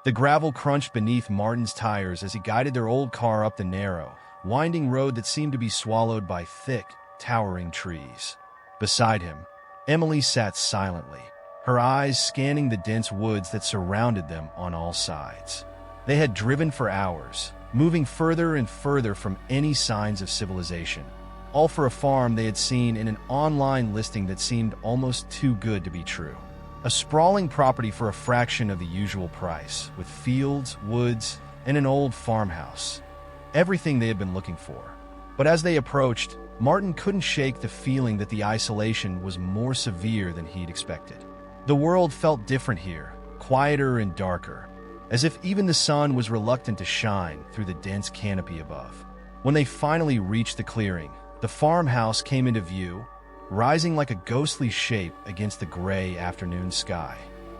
The gravel crunched beneath Martin's tires as he guided their old car up the narrow, winding road that seemed to be swallowed by thick, towering trees. Beside him, Emily sat silently, her eyes scanning the dense woods that surrounded them on all sides. They had driven for hours, moving further and further from any signs of civilization, all for a farm they had seen in an online listing that seemed almost too good to be true. A sprawling property for a fraction of the usual price, with fields, woods, and an old farmhouse. Everything they had been looking for. But as they approached, Martin couldn't shake the feeling that the isolation was more severe than he'd expected. The world felt different here, quieter and darker, as if even the sun was reluctant to shine through the dense canopy above. When they finally reached the clearing, the farmhouse came into view, rising like a ghostly shape against the gray afternoon sky.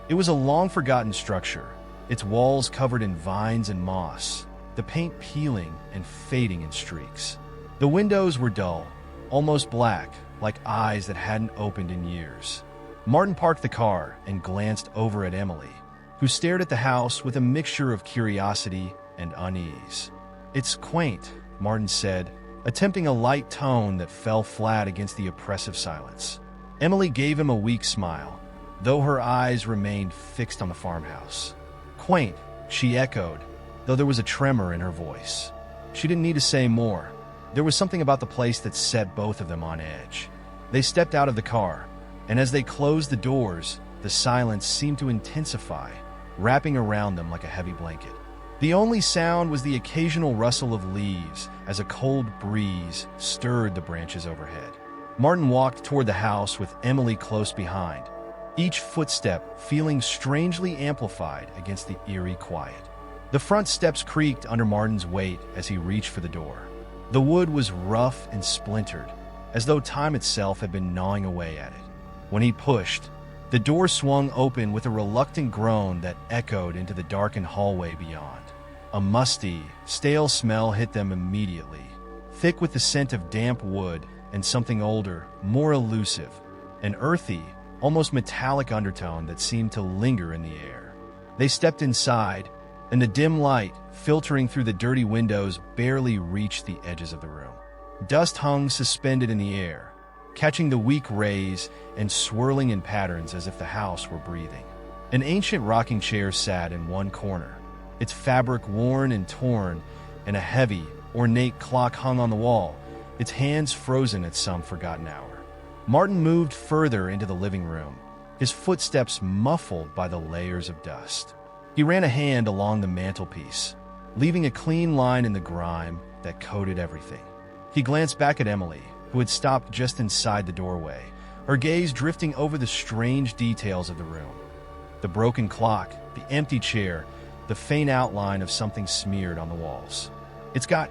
It was a long-forgotten structure, its walls covered in vines and moss, the paint peeling and fading in streaks. The windows were dull, almost black, like eyes that hadn't opened in years. Martin parked the car and glanced over at Emily, who stared at the house with a mixture of curiosity and unease. "It's quaint," Martin said, attempting a light tone that fell flat against the oppressive silence. Emily gave him a weak smile, though her eyes remained fixed on the farmhouse. "Quaint," she echoed, though there was a tremor in her voice. She didn't need to say more. There was something about the place that set both of them on edge. They stepped out of the car, and as they closed the doors, the silence seemed to intensify, wrapping around them like a heavy blanket. The only sound was the occasional rustle of leaves as a cold breeze stirred the branches overhead. Martin walked toward the house with Emily close behind, each footstep feeling strangely amplified against the eerie quiet. The front steps creaked under Martin's weight as he reached for the door. The wood was rough and splintered, as though time itself had been gnawing away at it. When he pushed, the door swung open with a reluctant groan that echoed into the darkened hallway beyond. A musty, stale smell hit them immediately, thick with the scent of damp wood and something older, more elusive, an earthy, almost metallic undertone that seemed to linger in the air. They stepped inside, and the dim light, filtering through the dirty windows, barely reached the edges of the room. Dust hung suspended in the air, catching the weak rays and swirling in patterns as if the house were breathing. An ancient rocking chair sat in one corner, its fabric worn and torn, and a heavy, ornate clock hung on the wall, its hands frozen at some forgotten hour. Martin moved further into the living room, his footsteps muffled by the layers of dust. He ran a hand along the mantelpiece, leaving a clean line in the grime that coated everything. He glanced back at Emily, who had stopped just inside the doorway, her gaze drifting over the strange details of the room. The broken clock, the empty chair, the faint outline of something smeared on the walls. "It's got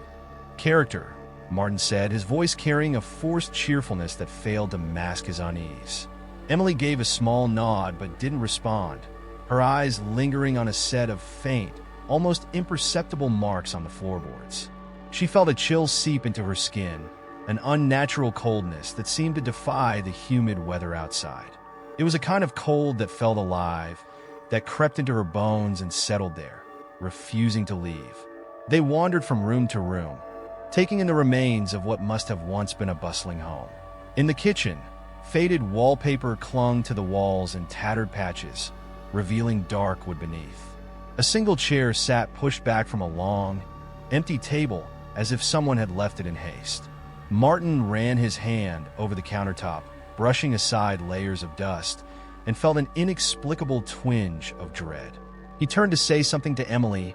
character," Martin said, his voice carrying a forced cheerfulness that failed to mask his unease. Emily gave a small nod but didn't respond, her eyes lingering on a set of faint, almost imperceptible marks on the floorboards. She felt a chill seep into her skin, an unnatural coldness that seemed to defy the humid weather outside. It was a kind of cold that felt alive, that crept into her bones and settled there, refusing to leave. They wandered from room to room, taking in the remains of what must have once been a bustling home. In the kitchen, faded wallpaper clung to the walls in tattered patches, revealing dark wood beneath. A single chair sat pushed back from a long, empty table as if someone had left it in haste. Martin ran his hand over the countertop, brushing aside layers of dust, and felt an inexplicable twinge of dread. He turned to say something to Emily,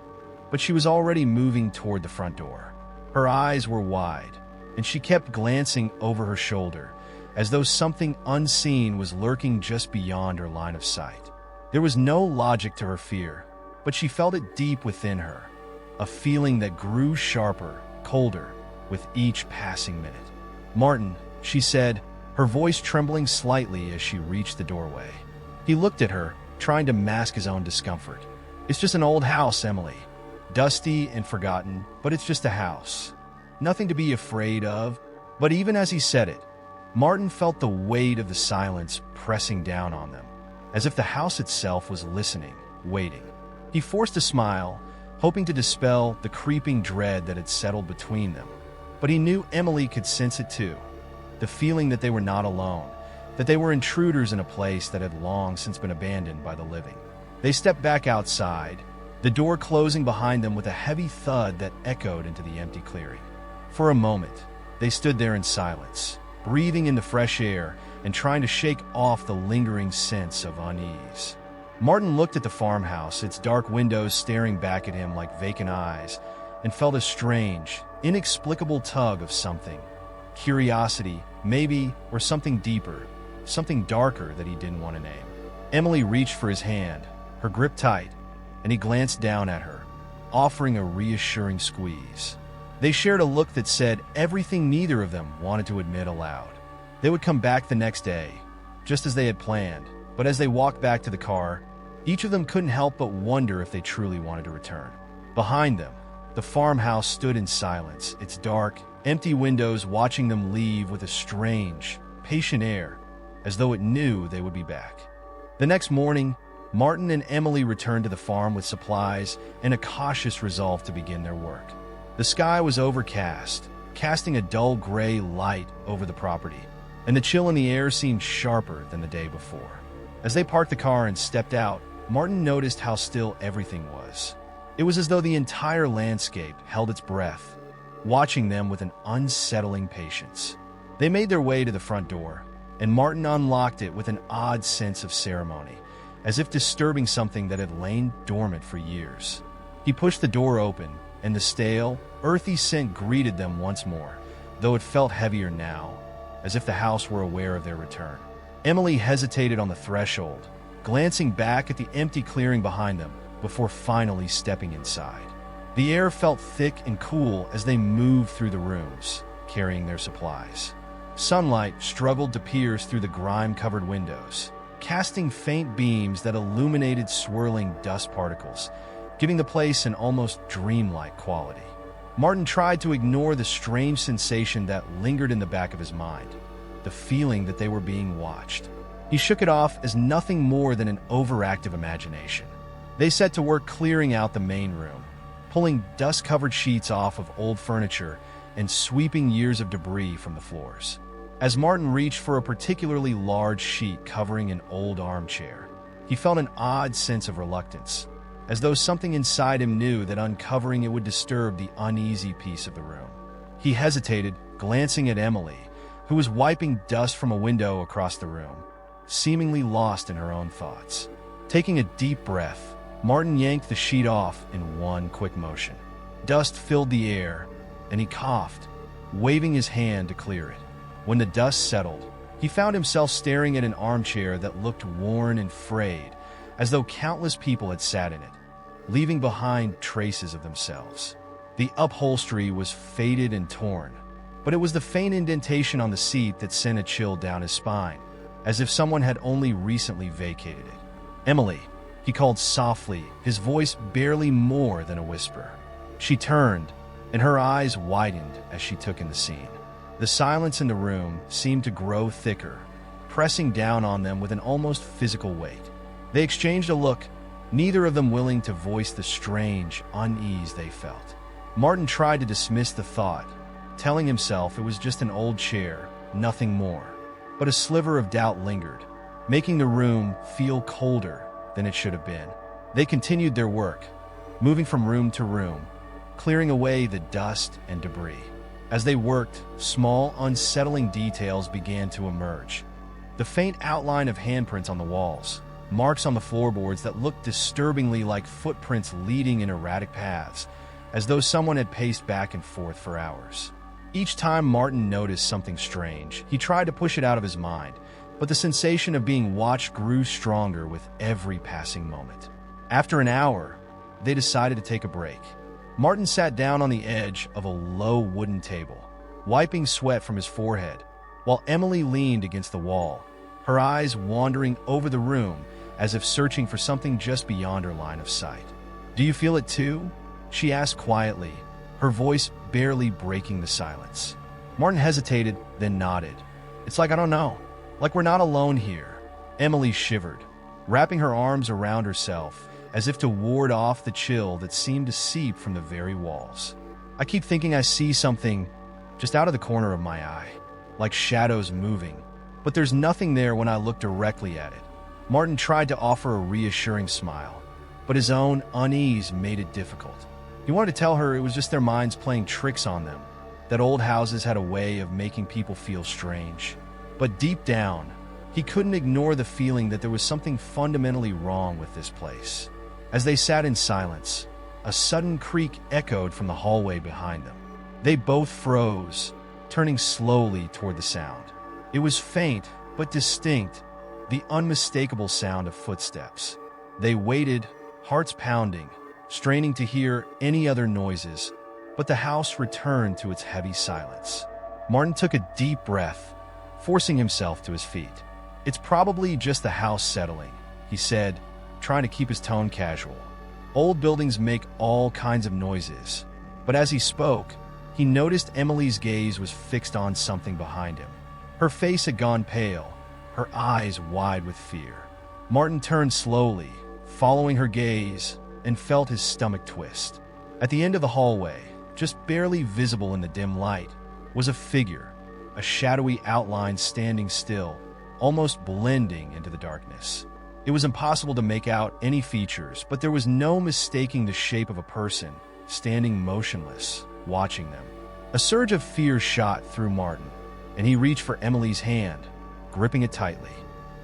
but she was already moving toward the front door. Her eyes were wide, and she kept glancing over her shoulder, as though something unseen was lurking just beyond her line of sight. There was no logic to her fear, but she felt it deep within her, a feeling that grew sharper, colder, with each passing minute. "Martin," she said, her voice trembling slightly as she reached the doorway. He looked at her, trying to mask his own discomfort. "It's just an old house, Emily. Dusty and forgotten, but it's just a house. Nothing to be afraid of." But even as he said it, Martin felt the weight of the silence pressing down on them, as if the house itself was listening, waiting. He forced a smile, hoping to dispel the creeping dread that had settled between them. But he knew Emily could sense it too. The feeling that they were not alone, that they were intruders in a place that had long since been abandoned by the living. They stepped back outside, the door closing behind them with a heavy thud that echoed into the empty clearing. For a moment, they stood there in silence, breathing in the fresh air and trying to shake off the lingering sense of unease. Martin looked at the farmhouse, its dark windows staring back at him like vacant eyes, and felt a strange, inexplicable tug of something. Curiosity, maybe, or something deeper, something darker that he didn't want to name. Emily reached for his hand, her grip tight, and he glanced down at her, offering a reassuring squeeze. They shared a look that said everything neither of them wanted to admit aloud. They would come back the next day, just as they had planned, but as they walked back to the car, each of them couldn't help but wonder if they truly wanted to return. Behind them, the farmhouse stood in silence, its dark, empty windows watching them leave with a strange, patient air, as though it knew they would be back. The next morning, Martin and Emily returned to the farm with supplies and a cautious resolve to begin their work. The sky was overcast, casting a dull gray light over the property, and the chill in the air seemed sharper than the day before. As they parked the car and stepped out, Martin noticed how still everything was. It was as though the entire landscape held its breath, watching them with an unsettling patience. They made their way to the front door, and Martin unlocked it with an odd sense of ceremony, as if disturbing something that had lain dormant for years. He pushed the door open, and the stale, earthy scent greeted them once more, though it felt heavier now, as if the house were aware of their return. Emily hesitated on the threshold, glancing back at the empty clearing behind them before finally stepping inside. The air felt thick and cool as they moved through the rooms, carrying their supplies. Sunlight struggled to pierce through the grime-covered windows, casting faint beams that illuminated swirling dust particles, giving the place an almost dreamlike quality. Martin tried to ignore the strange sensation that lingered in the back of his mind, the feeling that they were being watched. He shook it off as nothing more than an overactive imagination. They set to work clearing out the main room, pulling dust-covered sheets off of old furniture and sweeping years of debris from the floors. As Martin reached for a particularly large sheet covering an old armchair, he felt an odd sense of reluctance, as though something inside him knew that uncovering it would disturb the uneasy peace of the room. He hesitated, glancing at Emily, who was wiping dust from a window across the room, seemingly lost in her own thoughts. Taking a deep breath, Martin yanked the sheet off in one quick motion. Dust filled the air, and he coughed, waving his hand to clear it. When the dust settled, he found himself staring at an armchair that looked worn and frayed, as though countless people had sat in it, leaving behind traces of themselves. The upholstery was faded and torn, but it was the faint indentation on the seat that sent a chill down his spine, as if someone had only recently vacated it. "Emily," he called softly, his voice barely more than a whisper. She turned, and her eyes widened as she took in the scene. The silence in the room seemed to grow thicker, pressing down on them with an almost physical weight. They exchanged a look, neither of them willing to voice the strange unease they felt. Martin tried to dismiss the thought, telling himself it was just an old chair, nothing more. But a sliver of doubt lingered, making the room feel colder than it should have been. They continued their work, moving from room to room, clearing away the dust and debris. As they worked, small, unsettling details began to emerge. The faint outline of handprints on the walls, marks on the floorboards that looked disturbingly like footprints leading in erratic paths, as though someone had paced back and forth for hours. Each time Martin noticed something strange, he tried to push it out of his mind, but the sensation of being watched grew stronger with every passing moment. After an hour, they decided to take a break. Martin sat down on the edge of a low wooden table, wiping sweat from his forehead, while Emily leaned against the wall, her eyes wandering over the room as if searching for something just beyond her line of sight. "Do you feel it too?" she asked quietly, her voice barely breaking the silence. Martin hesitated, then nodded. "It's like I don't know. Like we're not alone here." Emily shivered, wrapping her arms around herself as if to ward off the chill that seemed to seep from the very walls. I keep thinking I see something just out of the corner of my eye, like shadows moving, but there's nothing there when I look directly at it. Martin tried to offer a reassuring smile, but his own unease made it difficult. He wanted to tell her it was just their minds playing tricks on them, that old houses had a way of making people feel strange. But deep down, he couldn't ignore the feeling that there was something fundamentally wrong with this place. As they sat in silence, a sudden creak echoed from the hallway behind them. They both froze, turning slowly toward the sound. It was faint, but distinct, the unmistakable sound of footsteps. They waited, hearts pounding, straining to hear any other noises, but the house returned to its heavy silence. Martin took a deep breath, forcing himself to his feet. "It's probably just the house settling," he said, trying to keep his tone casual. "Old buildings make all kinds of noises." But as he spoke, he noticed Emily's gaze was fixed on something behind him. Her face had gone pale, her eyes wide with fear. Martin turned slowly, following her gaze, and felt his stomach twist. At the end of the hallway, just barely visible in the dim light, was a figure, a shadowy outline standing still, almost blending into the darkness. It was impossible to make out any features, but there was no mistaking the shape of a person, standing motionless, watching them. A surge of fear shot through Martin, and he reached for Emily's hand, gripping it tightly.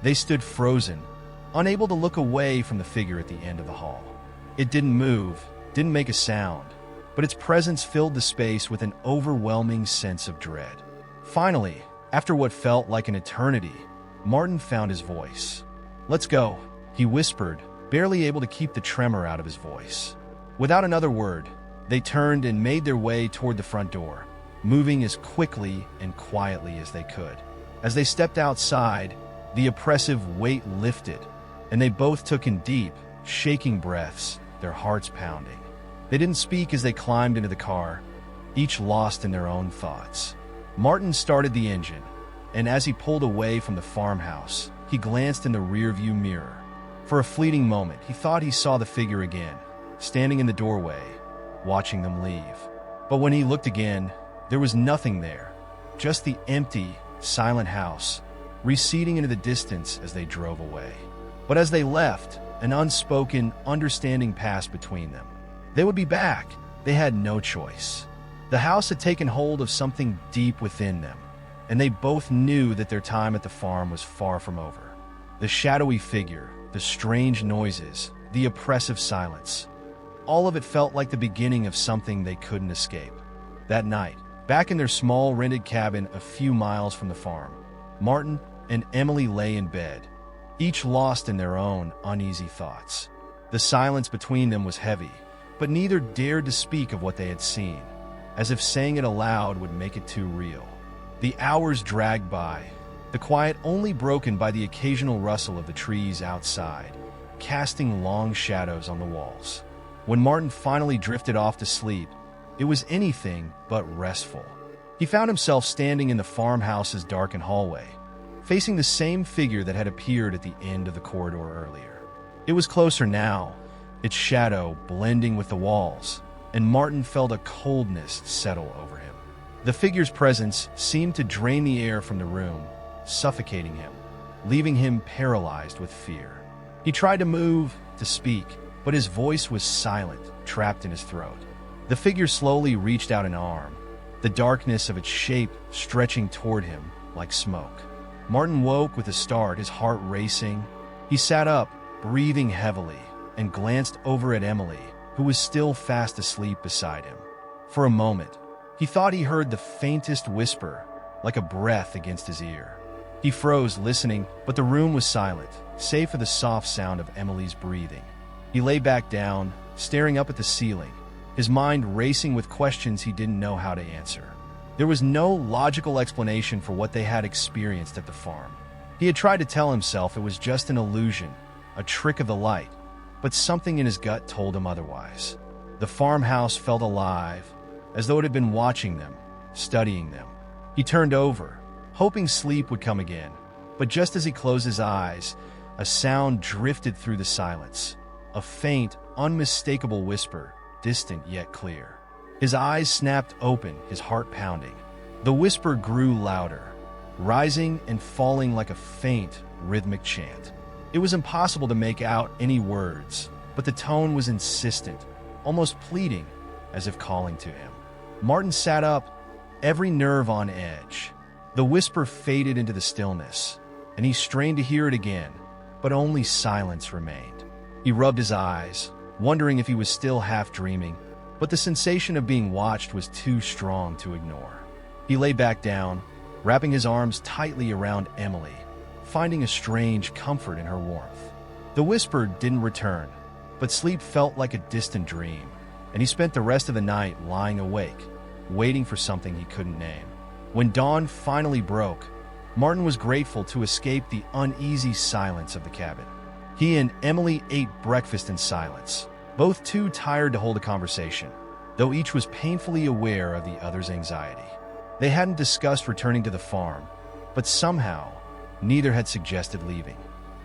They stood frozen, unable to look away from the figure at the end of the hall. It didn't move, didn't make a sound, but its presence filled the space with an overwhelming sense of dread. Finally, after what felt like an eternity, Martin found his voice. "Let's go," he whispered, barely able to keep the tremor out of his voice. Without another word, they turned and made their way toward the front door, moving as quickly and quietly as they could. As they stepped outside, the oppressive weight lifted, and they both took in deep, shaking breaths, their hearts pounding. They didn't speak as they climbed into the car, each lost in their own thoughts. Martin started the engine, and as he pulled away from the farmhouse, he glanced in the rearview mirror. For a fleeting moment, he thought he saw the figure again, standing in the doorway, watching them leave. But when he looked again, there was nothing there, just the empty, silent house, receding into the distance as they drove away. But as they left, an unspoken, understanding passed between them. They would be back. They had no choice. The house had taken hold of something deep within them, and they both knew that their time at the farm was far from over. The shadowy figure, the strange noises, the oppressive silence. All of it felt like the beginning of something they couldn't escape. That night, back in their small rented cabin a few miles from the farm, Martin and Emily lay in bed, each lost in their own uneasy thoughts. The silence between them was heavy, but neither dared to speak of what they had seen, as if saying it aloud would make it too real. The hours dragged by, the quiet only broken by the occasional rustle of the trees outside, casting long shadows on the walls. When Martin finally drifted off to sleep, it was anything but restful. He found himself standing in the farmhouse's darkened hallway, facing the same figure that had appeared at the end of the corridor earlier. It was closer now, its shadow blending with the walls, and Martin felt a coldness settle over him. The figure's presence seemed to drain the air from the room, suffocating him, leaving him paralyzed with fear. He tried to move, to speak, but his voice was silent, trapped in his throat. The figure slowly reached out an arm, the darkness of its shape stretching toward him like smoke. Martin woke with a start, his heart racing. He sat up, breathing heavily, and glanced over at Emily, who was still fast asleep beside him. For a moment, he thought he heard the faintest whisper, like a breath against his ear. He froze, listening, but the room was silent, save for the soft sound of Emily's breathing. He lay back down, staring up at the ceiling, his mind racing with questions he didn't know how to answer. There was no logical explanation for what they had experienced at the farm. He had tried to tell himself it was just an illusion, a trick of the light, but something in his gut told him otherwise. The farmhouse felt alive, as though it had been watching them, studying them. He turned over, hoping sleep would come again, but just as he closed his eyes, a sound drifted through the silence. a faint, unmistakable whisper, distant yet clear. His eyes snapped open, his heart pounding. The whisper grew louder, rising and falling like a faint, rhythmic chant. It was impossible to make out any words, but the tone was insistent, almost pleading, as if calling to him. Martin sat up, every nerve on edge. The whisper faded into the stillness, and he strained to hear it again, but only silence remained. He rubbed his eyes, wondering if he was still half dreaming, but the sensation of being watched was too strong to ignore. He lay back down, wrapping his arms tightly around Emily, finding a strange comfort in her warmth. The whisper didn't return, but sleep felt like a distant dream, and he spent the rest of the night lying awake, waiting for something he couldn't name. When dawn finally broke, Martin was grateful to escape the uneasy silence of the cabin. He and Emily ate breakfast in silence, both too tired to hold a conversation, though each was painfully aware of the other's anxiety. They hadn't discussed returning to the farm, but somehow, neither had suggested leaving.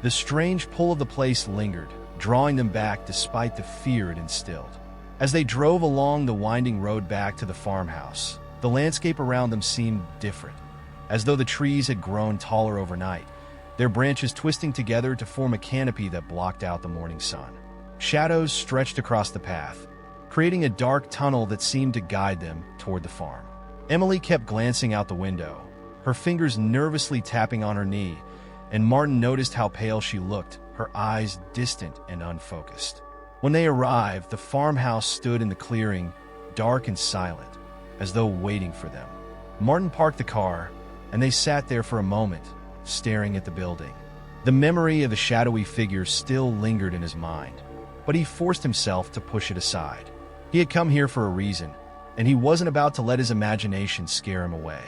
The strange pull of the place lingered, drawing them back despite the fear it instilled. As they drove along the winding road back to the farmhouse, the landscape around them seemed different, as though the trees had grown taller overnight, their branches twisting together to form a canopy that blocked out the morning sun. Shadows stretched across the path, creating a dark tunnel that seemed to guide them toward the farm. Emily kept glancing out the window, her fingers nervously tapping on her knee, and Martin noticed how pale she looked, her eyes distant and unfocused. When they arrived, the farmhouse stood in the clearing, dark and silent, as though waiting for them. Martin parked the car, and they sat there for a moment, staring at the building. The memory of the shadowy figure still lingered in his mind, but he forced himself to push it aside. He had come here for a reason, and he wasn't about to let his imagination scare him away.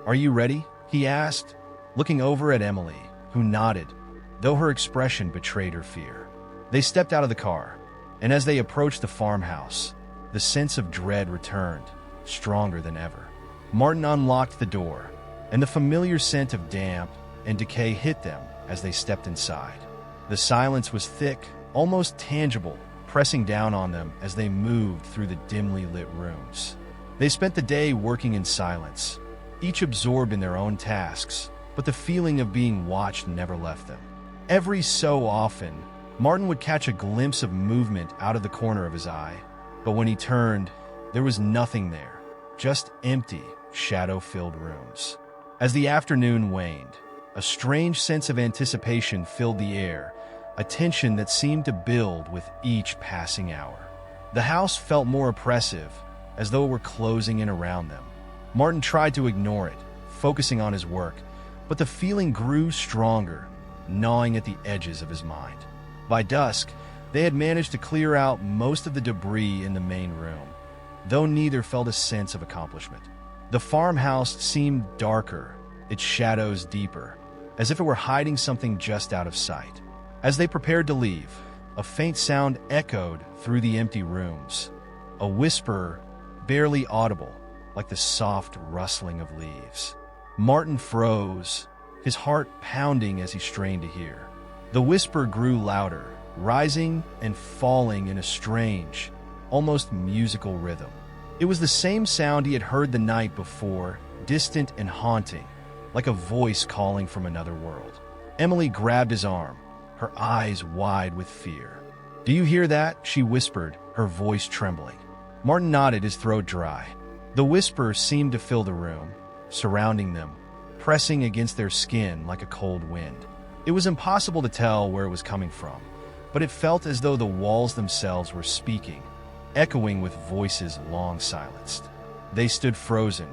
"Are you ready?" he asked, looking over at Emily, who nodded, though her expression betrayed her fear. They stepped out of the car, and as they approached the farmhouse, the sense of dread returned, stronger than ever. Martin unlocked the door, and the familiar scent of damp and decay hit them as they stepped inside. The silence was thick, almost tangible, pressing down on them as they moved through the dimly lit rooms. They spent the day working in silence, each absorbed in their own tasks, but the feeling of being watched never left them. Every so often, Martin would catch a glimpse of movement out of the corner of his eye, but when he turned, there was nothing there, just empty, shadow-filled rooms. As the afternoon waned, a strange sense of anticipation filled the air, a tension that seemed to build with each passing hour. The house felt more oppressive, as though it were closing in around them. Martin tried to ignore it, focusing on his work, but the feeling grew stronger, gnawing at the edges of his mind. By dusk, they had managed to clear out most of the debris in the main room, though neither felt a sense of accomplishment. The farmhouse seemed darker, its shadows deeper, as if it were hiding something just out of sight. As they prepared to leave, a faint sound echoed through the empty rooms, a whisper barely audible, like the soft rustling of leaves. Martin froze, his heart pounding as he strained to hear. The whisper grew louder, rising and falling in a strange, almost musical rhythm. It was the same sound he had heard the night before, distant and haunting, like a voice calling from another world. Emily grabbed his arm, her eyes wide with fear. "Do you hear that?" she whispered, her voice trembling. Martin nodded, his throat dry. The whisper seemed to fill the room, surrounding them, pressing against their skin like a cold wind. It was impossible to tell where it was coming from, but it felt as though the walls themselves were speaking, echoing with voices long silenced. They stood frozen,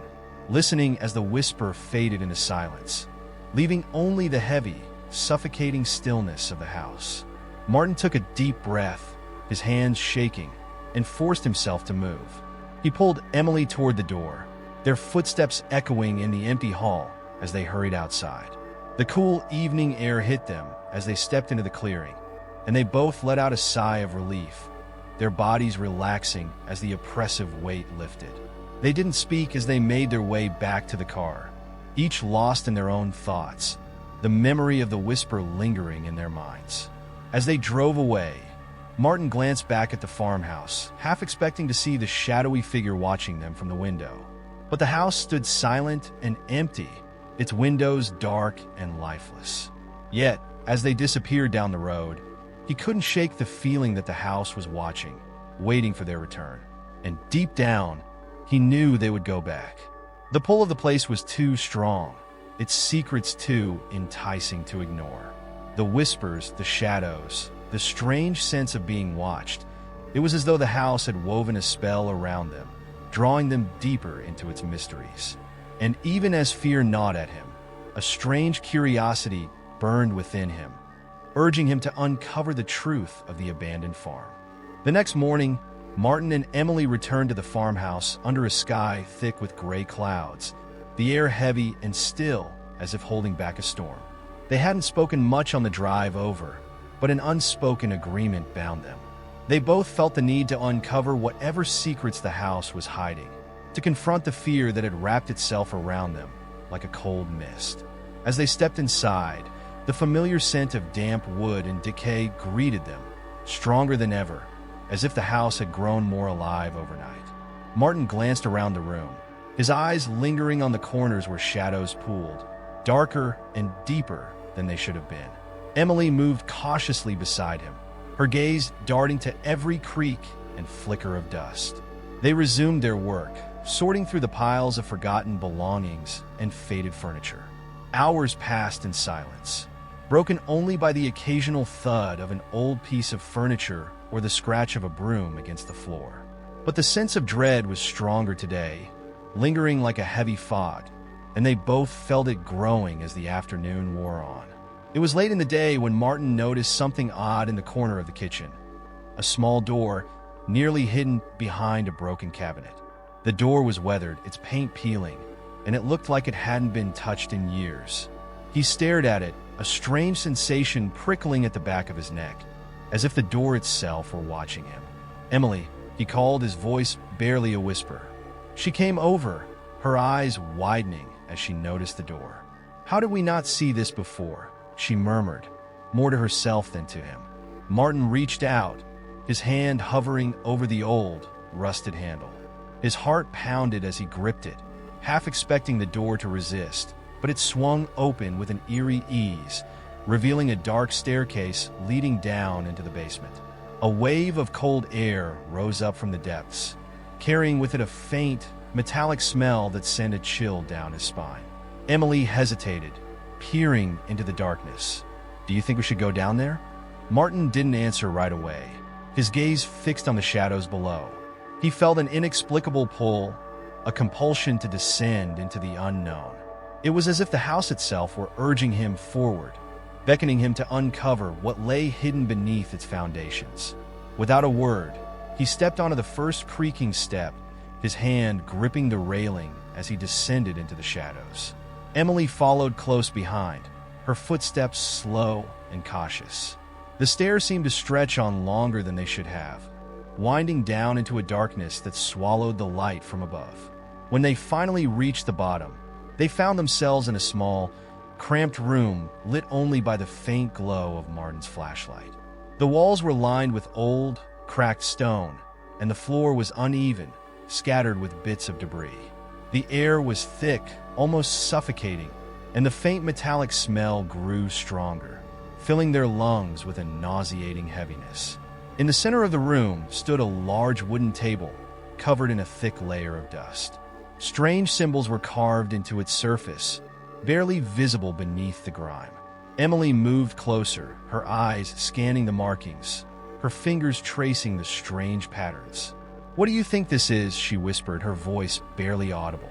listening as the whisper faded into silence, leaving only the heavy, suffocating stillness of the house. Martin took a deep breath, his hands shaking, and forced himself to move. He pulled Emily toward the door, their footsteps echoing in the empty hall as they hurried outside. The cool evening air hit them as they stepped into the clearing, and they both let out a sigh of relief, their bodies relaxing as the oppressive weight lifted. They didn't speak as they made their way back to the car, each lost in their own thoughts, the memory of the whisper lingering in their minds. As they drove away, Martin glanced back at the farmhouse, half expecting to see the shadowy figure watching them from the window. But the house stood silent and empty, its windows dark and lifeless. Yet, as they disappeared down the road, he couldn't shake the feeling that the house was watching, waiting for their return. And deep down, he knew they would go back. The pull of the place was too strong, its secrets too enticing to ignore. The whispers, the shadows, the strange sense of being watched. It was as though the house had woven a spell around them, drawing them deeper into its mysteries. And even as fear gnawed at him, a strange curiosity burned within him, urging him to uncover the truth of the abandoned farm. The next morning, Martin and Emily returned to the farmhouse under a sky thick with gray clouds, the air heavy and still as if holding back a storm. They hadn't spoken much on the drive over, but an unspoken agreement bound them. They both felt the need to uncover whatever secrets the house was hiding, to confront the fear that had wrapped itself around them like a cold mist. As they stepped inside, the familiar scent of damp wood and decay greeted them, stronger than ever, as if the house had grown more alive overnight. Martin glanced around the room, his eyes lingering on the corners where shadows pooled, darker and deeper than they should have been. Emily moved cautiously beside him, her gaze darting to every creak and flicker of dust. They resumed their work, sorting through the piles of forgotten belongings and faded furniture. Hours passed in silence, broken only by the occasional thud of an old piece of furniture or the scratch of a broom against the floor. But the sense of dread was stronger today, lingering like a heavy fog, and they both felt it growing as the afternoon wore on. It was late in the day when Martin noticed something odd in the corner of the kitchen, a small door nearly hidden behind a broken cabinet. The door was weathered, its paint peeling, and it looked like it hadn't been touched in years. He stared at it, a strange sensation prickling at the back of his neck, as if the door itself were watching him. "Emily," he called, his voice barely a whisper. She came over, her eyes widening as she noticed the door. "How did we not see this before?" she murmured, more to herself than to him. Martin reached out, his hand hovering over the old, rusted handle. His heart pounded as he gripped it, half expecting the door to resist, but it swung open with an eerie ease, revealing a dark staircase leading down into the basement. A wave of cold air rose up from the depths, carrying with it a faint, metallic smell that sent a chill down his spine. Emily hesitated, peering into the darkness. "Do you think we should go down there?" Martin didn't answer right away, his gaze fixed on the shadows below. He felt an inexplicable pull, a compulsion to descend into the unknown. It was as if the house itself were urging him forward, beckoning him to uncover what lay hidden beneath its foundations. Without a word, he stepped onto the first creaking step, his hand gripping the railing as he descended into the shadows. Emily followed close behind, her footsteps slow and cautious. The stairs seemed to stretch on longer than they should have, winding down into a darkness that swallowed the light from above. When they finally reached the bottom, they found themselves in a small, cramped room lit only by the faint glow of Martin's flashlight. The walls were lined with old, cracked stone, and the floor was uneven, scattered with bits of debris. The air was thick, almost suffocating, and the faint metallic smell grew stronger, filling their lungs with a nauseating heaviness. In the center of the room stood a large wooden table, covered in a thick layer of dust. Strange symbols were carved into its surface, barely visible beneath the grime. Emily moved closer, her eyes scanning the markings, her fingers tracing the strange patterns. "What do you think this is?" she whispered, her voice barely audible.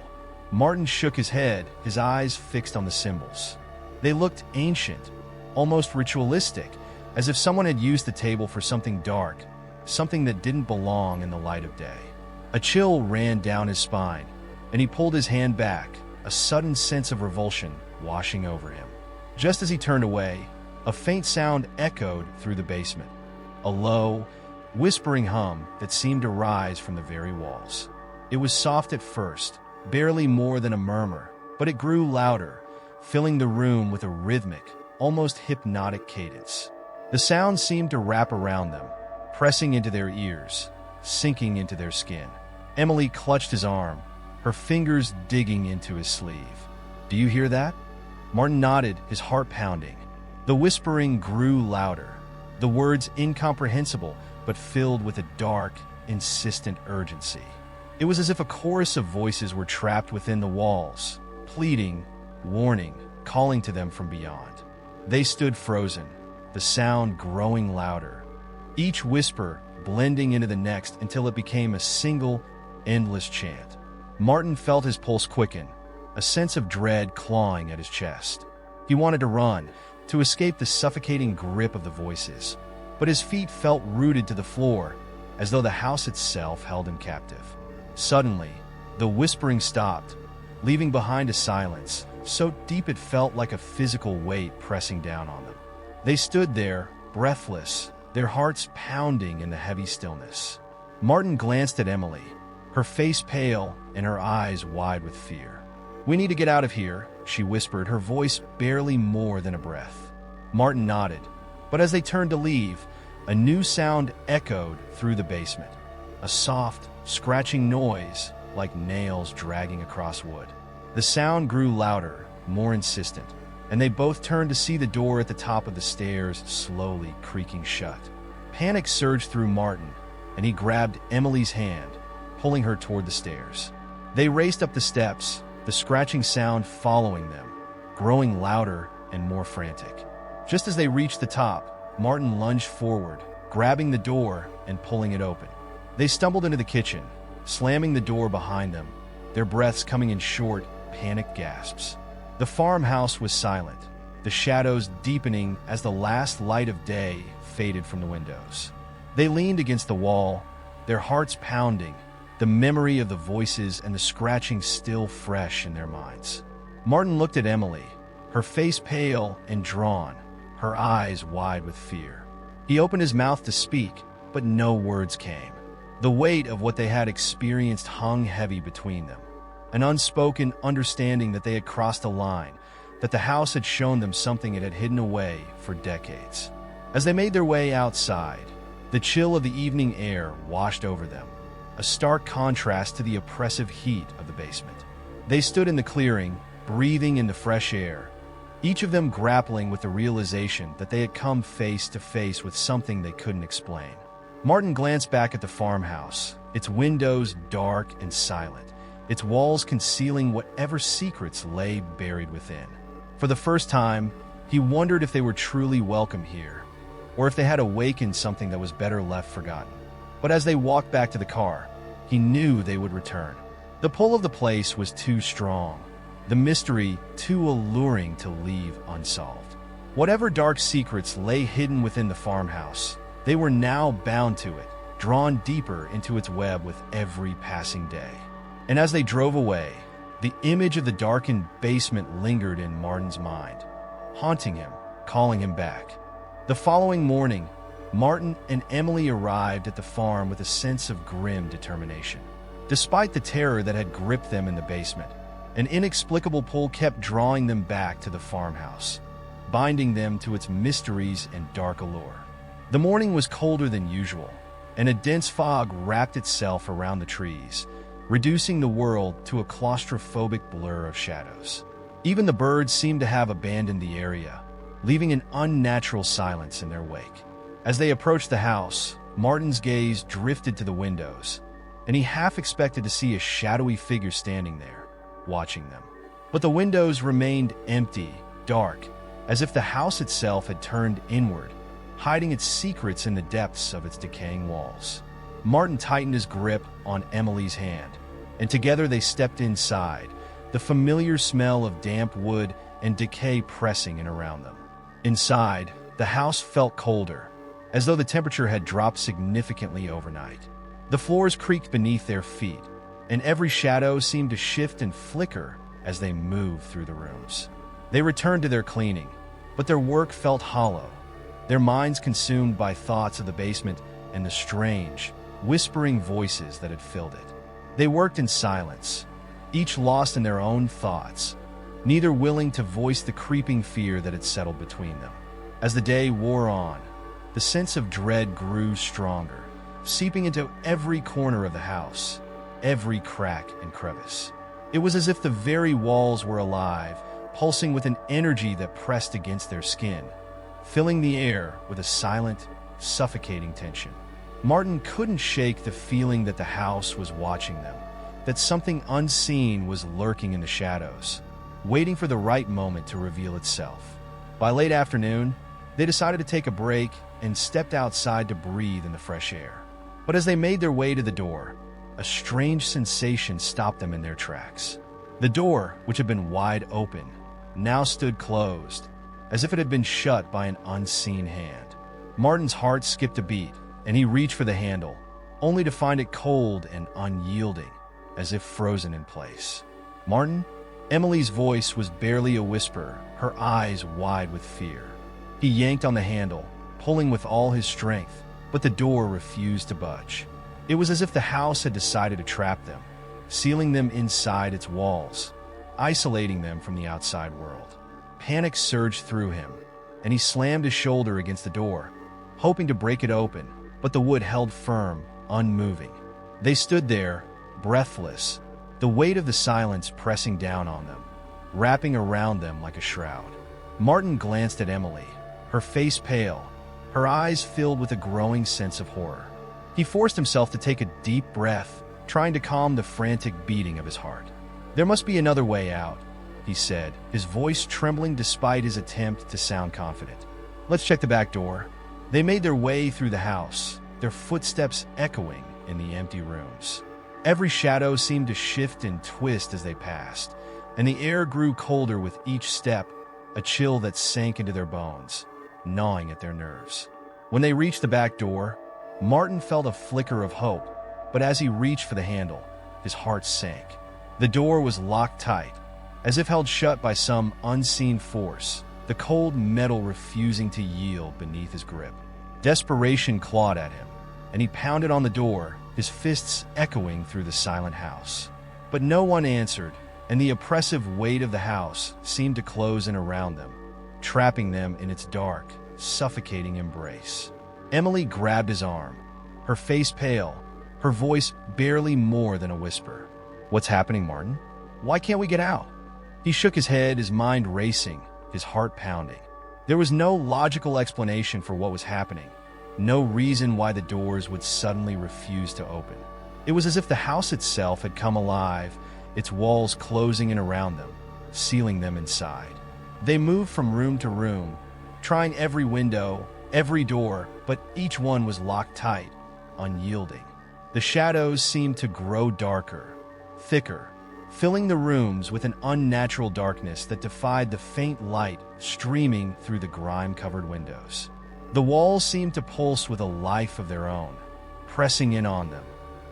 Martin shook his head, his eyes fixed on the symbols. They looked ancient, almost ritualistic, as if someone had used the table for something dark, something that didn't belong in the light of day. A chill ran down his spine, and he pulled his hand back, a sudden sense of revulsion washing over him. Just as he turned away, a faint sound echoed through the basement, a low, whispering hum that seemed to rise from the very walls. It was soft at first, barely more than a murmur, but it grew louder, filling the room with a rhythmic, almost hypnotic cadence. The sound seemed to wrap around them, pressing into their ears, sinking into their skin. Emily clutched his arm, her fingers digging into his sleeve. "Do you hear that?" Martin nodded, his heart pounding. The whispering grew louder, the words incomprehensible but filled with a dark, insistent urgency. It was as if a chorus of voices were trapped within the walls, pleading, warning, calling to them from beyond. They stood frozen, the sound growing louder, each whisper blending into the next until it became a single, endless chant. Martin felt his pulse quicken, a sense of dread clawing at his chest. He wanted to run, to escape the suffocating grip of the voices, but his feet felt rooted to the floor, as though the house itself held him captive. Suddenly, the whispering stopped, leaving behind a silence so deep it felt like a physical weight pressing down on them. They stood there, breathless, their hearts pounding in the heavy stillness. Martin glanced at Emily, her face pale and her eyes wide with fear. "We need to get out of here," she whispered, her voice barely more than a breath. Martin nodded, but as they turned to leave, a new sound echoed through the basement. A soft, scratching noise, like nails dragging across wood. The sound grew louder, more insistent, and they both turned to see the door at the top of the stairs slowly creaking shut. Panic surged through Martin, and he grabbed Emily's hand, pulling her toward the stairs. They raced up the steps, the scratching sound following them, growing louder and more frantic. Just as they reached the top, Martin lunged forward, grabbing the door and pulling it open. They stumbled into the kitchen, slamming the door behind them, their breaths coming in short, panicked gasps. The farmhouse was silent, the shadows deepening as the last light of day faded from the windows. They leaned against the wall, their hearts pounding, the memory of the voices and the scratching still fresh in their minds. Martin looked at Emily, her face pale and drawn, her eyes wide with fear. He opened his mouth to speak, but no words came. The weight of what they had experienced hung heavy between them, an unspoken understanding that they had crossed a line, that the house had shown them something it had hidden away for decades. As they made their way outside, the chill of the evening air washed over them, a stark contrast to the oppressive heat of the basement. They stood in the clearing, breathing in the fresh air, each of them grappling with the realization that they had come face to face with something they couldn't explain. Martin glanced back at the farmhouse, its windows dark and silent, its walls concealing whatever secrets lay buried within. For the first time, he wondered if they were truly welcome here, or if they had awakened something that was better left forgotten. But as they walked back to the car, he knew they would return. The pull of the place was too strong, the mystery too alluring to leave unsolved. Whatever dark secrets lay hidden within the farmhouse, they were now bound to it, drawn deeper into its web with every passing day. And as they drove away, the image of the darkened basement lingered in Martin's mind, haunting him, calling him back. The following morning, Martin and Emily arrived at the farm with a sense of grim determination. Despite the terror that had gripped them in the basement, an inexplicable pull kept drawing them back to the farmhouse, binding them to its mysteries and dark allure. The morning was colder than usual, and a dense fog wrapped itself around the trees, reducing the world to a claustrophobic blur of shadows. Even the birds seemed to have abandoned the area, leaving an unnatural silence in their wake. As they approached the house, Martin's gaze drifted to the windows, and he half expected to see a shadowy figure standing there, watching them. But the windows remained empty, dark, as if the house itself had turned inward, hiding its secrets in the depths of its decaying walls. Martin tightened his grip on Emily's hand, and together they stepped inside, the familiar smell of damp wood and decay pressing in around them. Inside, the house felt colder, as though the temperature had dropped significantly overnight. The floors creaked beneath their feet, and every shadow seemed to shift and flicker as they moved through the rooms. They returned to their cleaning, but their work felt hollow, their minds consumed by thoughts of the basement and the strange, whispering voices that had filled it. They worked in silence, each lost in their own thoughts, neither willing to voice the creeping fear that had settled between them. As the day wore on, The sense of dread grew stronger, seeping into every corner of the house, every crack and crevice. It was as if the very walls were alive, pulsing with an energy that pressed against their skin, filling the air with a silent, suffocating tension. Martin couldn't shake the feeling that the house was watching them, that something unseen was lurking in the shadows, waiting for the right moment to reveal itself. By late afternoon, they decided to take a break and stepped outside to breathe in the fresh air. But as they made their way to the door, a strange sensation stopped them in their tracks. The door, which had been wide open, now stood closed, as if it had been shut by an unseen hand. Martin's heart skipped a beat, and he reached for the handle, only to find it cold and unyielding, as if frozen in place. "Martin?" Emily's voice was barely a whisper, her eyes wide with fear. He yanked on the handle, pulling with all his strength, but the door refused to budge. It was as if the house had decided to trap them, sealing them inside its walls, isolating them from the outside world. Panic surged through him, and he slammed his shoulder against the door, hoping to break it open, but the wood held firm, unmoving. They stood there, breathless, the weight of the silence pressing down on them, wrapping around them like a shroud. Martin glanced at Emily, her face pale, her eyes filled with a growing sense of horror. He forced himself to take a deep breath, trying to calm the frantic beating of his heart. "There must be another way out," he said, his voice trembling despite his attempt to sound confident. "Let's check the back door." They made their way through the house, their footsteps echoing in the empty rooms. Every shadow seemed to shift and twist as they passed, and the air grew colder with each step, a chill that sank into their bones, gnawing at their nerves. When they reached the back door, Martin felt a flicker of hope, but as he reached for the handle, his heart sank. The door was locked tight, as if held shut by some unseen force, the cold metal refusing to yield beneath his grip. Desperation clawed at him, and he pounded on the door, his fists echoing through the silent house. But no one answered, and the oppressive weight of the house seemed to close in around them, trapping them in its dark, suffocating embrace. Emily grabbed his arm, her face pale, her voice barely more than a whisper. "What's happening, Martin? Why can't we get out?" He shook his head, his mind racing, his heart pounding. There was no logical explanation for what was happening, no reason why the doors would suddenly refuse to open. It was as if the house itself had come alive, its walls closing in around them, sealing them inside. They moved from room to room, trying every window, every door, but each one was locked tight, unyielding. The shadows seemed to grow darker, thicker, filling the rooms with an unnatural darkness that defied the faint light streaming through the grime-covered windows. The walls seemed to pulse with a life of their own, pressing in on them,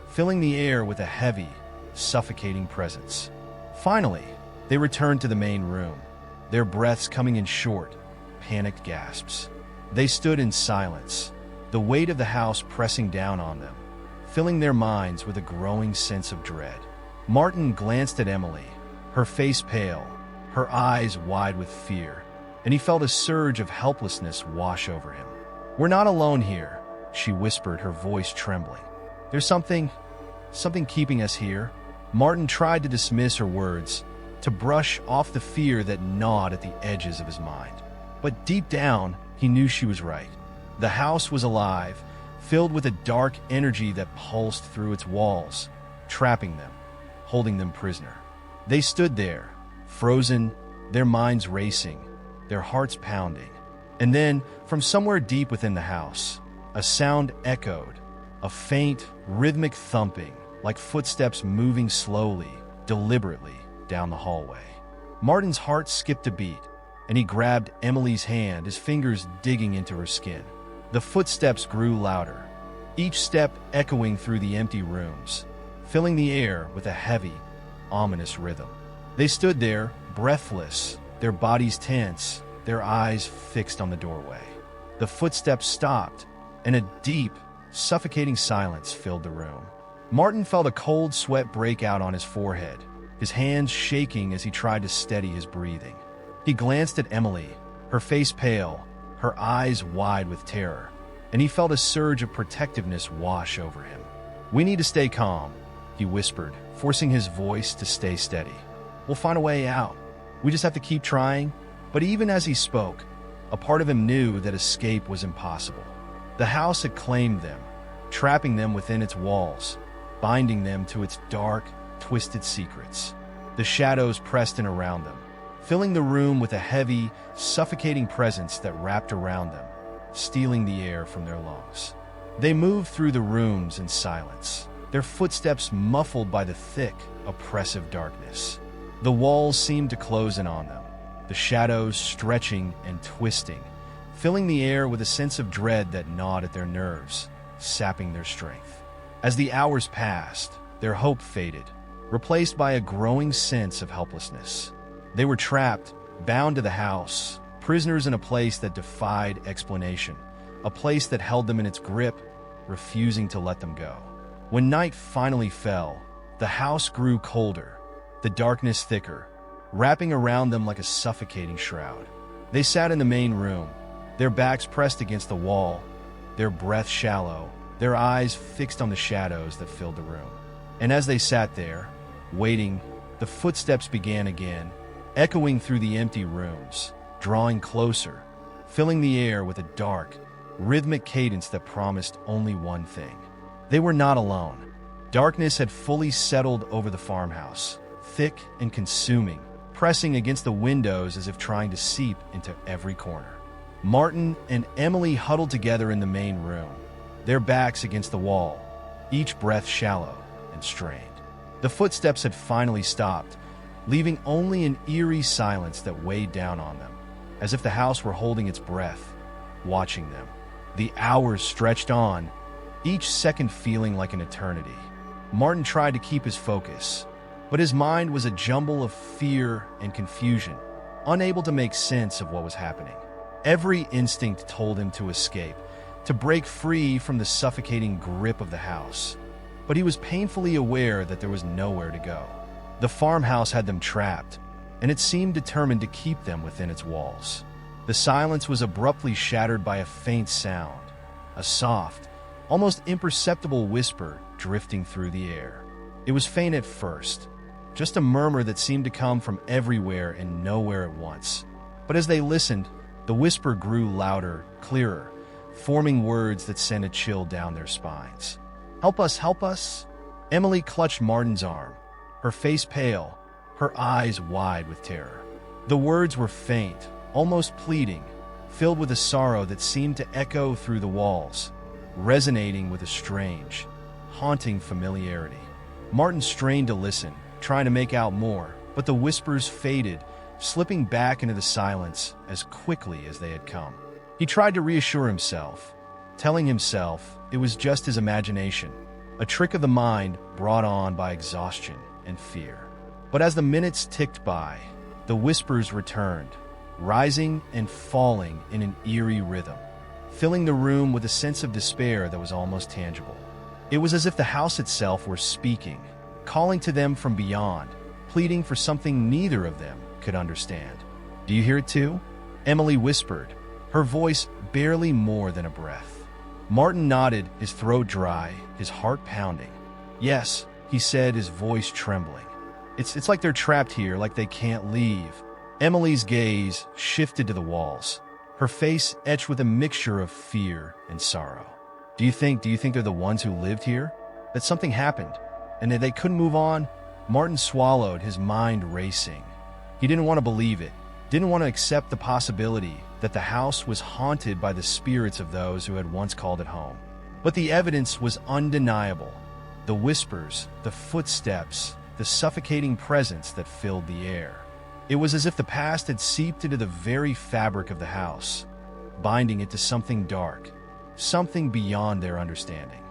filling the air with a heavy, suffocating presence. Finally, they returned to the main room, their breaths coming in short, panicked gasps. They stood in silence, the weight of the house pressing down on them, filling their minds with a growing sense of dread. Martin glanced at Emily, her face pale, her eyes wide with fear, and he felt a surge of helplessness wash over him. "We're not alone here," she whispered, her voice trembling. "There's something keeping us here." Martin tried to dismiss her words, to brush off the fear that gnawed at the edges of his mind. But deep down, he knew she was right. The house was alive, filled with a dark energy that pulsed through its walls, trapping them, holding them prisoner. They stood there, frozen, their minds racing, their hearts pounding. And then, from somewhere deep within the house, a sound echoed, a faint, rhythmic thumping, like footsteps moving slowly, deliberately down the hallway. Martin's heart skipped a beat, and he grabbed Emily's hand, his fingers digging into her skin. The footsteps grew louder, each step echoing through the empty rooms, filling the air with a heavy, ominous rhythm. They stood there, breathless, their bodies tense, their eyes fixed on the doorway. The footsteps stopped, and a deep, suffocating silence filled the room. Martin felt a cold sweat break out on his forehead, his hands shaking as he tried to steady his breathing. He glanced at Emily, her face pale, her eyes wide with terror. and he felt a surge of protectiveness wash over him. "We need to stay calm," he whispered, forcing his voice to stay steady. "We'll find a way out. We just have to keep trying." But even as he spoke, a part of him knew that escape was impossible. The house had claimed them, trapping them within its walls, binding them to its dark, twisted secrets. The shadows pressed in around them, filling the room with a heavy, suffocating presence that wrapped around them, stealing the air from their lungs. They moved through the rooms in silence, their footsteps muffled by the thick, oppressive darkness. The walls seemed to close in on them, the shadows stretching and twisting, filling the air with a sense of dread that gnawed at their nerves, sapping their strength. As the hours passed, their hope faded, replaced by a growing sense of helplessness. They were trapped, bound to the house, prisoners in a place that defied explanation, a place that held them in its grip, refusing to let them go. When night finally fell, the house grew colder, the darkness thicker, wrapping around them like a suffocating shroud. They sat in the main room, their backs pressed against the wall, their breath shallow, their eyes fixed on the shadows that filled the room. And as they sat there, waiting, the footsteps began again, echoing through the empty rooms, drawing closer, filling the air with a dark, rhythmic cadence that promised only one thing. They were not alone. Darkness had fully settled over the farmhouse, thick and consuming, pressing against the windows as if trying to seep into every corner. Martin and Emily huddled together in the main room, their backs against the wall, each breath shallow and strained. The footsteps had finally stopped, leaving only an eerie silence that weighed down on them, as if the house were holding its breath, watching them. The hours stretched on, each second feeling like an eternity. Martin tried to keep his focus, but his mind was a jumble of fear and confusion, unable to make sense of what was happening. Every instinct told him to escape, to break free from the suffocating grip of the house. But he was painfully aware that there was nowhere to go. The farmhouse had them trapped, and it seemed determined to keep them within its walls. The silence was abruptly shattered by a faint sound, a soft, almost imperceptible whisper drifting through the air. It was faint at first, just a murmur that seemed to come from everywhere and nowhere at once. But as they listened, the whisper grew louder, clearer, forming words that sent a chill down their spines. "Help us, help us!" Emily clutched Martin's arm, her face pale, her eyes wide with terror. The words were faint, almost pleading, filled with a sorrow that seemed to echo through the walls, resonating with a strange, haunting familiarity. Martin strained to listen, trying to make out more, but the whispers faded, slipping back into the silence as quickly as they had come. He tried to reassure himself, telling himself it was just his imagination, a trick of the mind brought on by exhaustion and fear. But as the minutes ticked by, the whispers returned, rising and falling in an eerie rhythm, filling the room with a sense of despair that was almost tangible. It was as if the house itself were speaking, calling to them from beyond, pleading for something neither of them could understand. "Do you hear it too?" Emily whispered, her voice barely more than a breath. Martin nodded, his throat dry, his heart pounding. "Yes," he said, his voice trembling. It's like they're trapped here, like they can't leave." Emily's gaze shifted to the walls, her face etched with a mixture of fear and sorrow. Do you think they're the ones who lived here? That something happened, and that they couldn't move on?" Martin swallowed, his mind racing. He didn't want to believe it, didn't want to accept the possibility that the house was haunted by the spirits of those who had once called it home. But the evidence was undeniable. The whispers, the footsteps, the suffocating presence that filled the air. It was as if the past had seeped into the very fabric of the house, binding it to something dark, something beyond their understanding.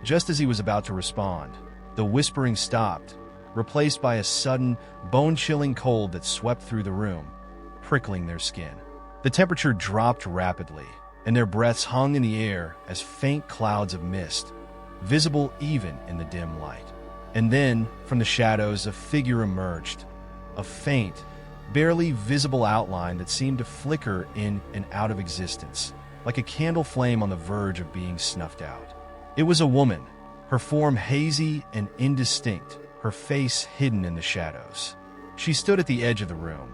Just as he was about to respond, the whispering stopped, replaced by a sudden, bone-chilling cold that swept through the room, prickling their skin. The temperature dropped rapidly, and their breaths hung in the air as faint clouds of mist, visible even in the dim light. And then, from the shadows, a figure emerged, a faint, barely visible outline that seemed to flicker in and out of existence, like a candle flame on the verge of being snuffed out. It was a woman, her form hazy and indistinct, her face hidden in the shadows. She stood at the edge of the room,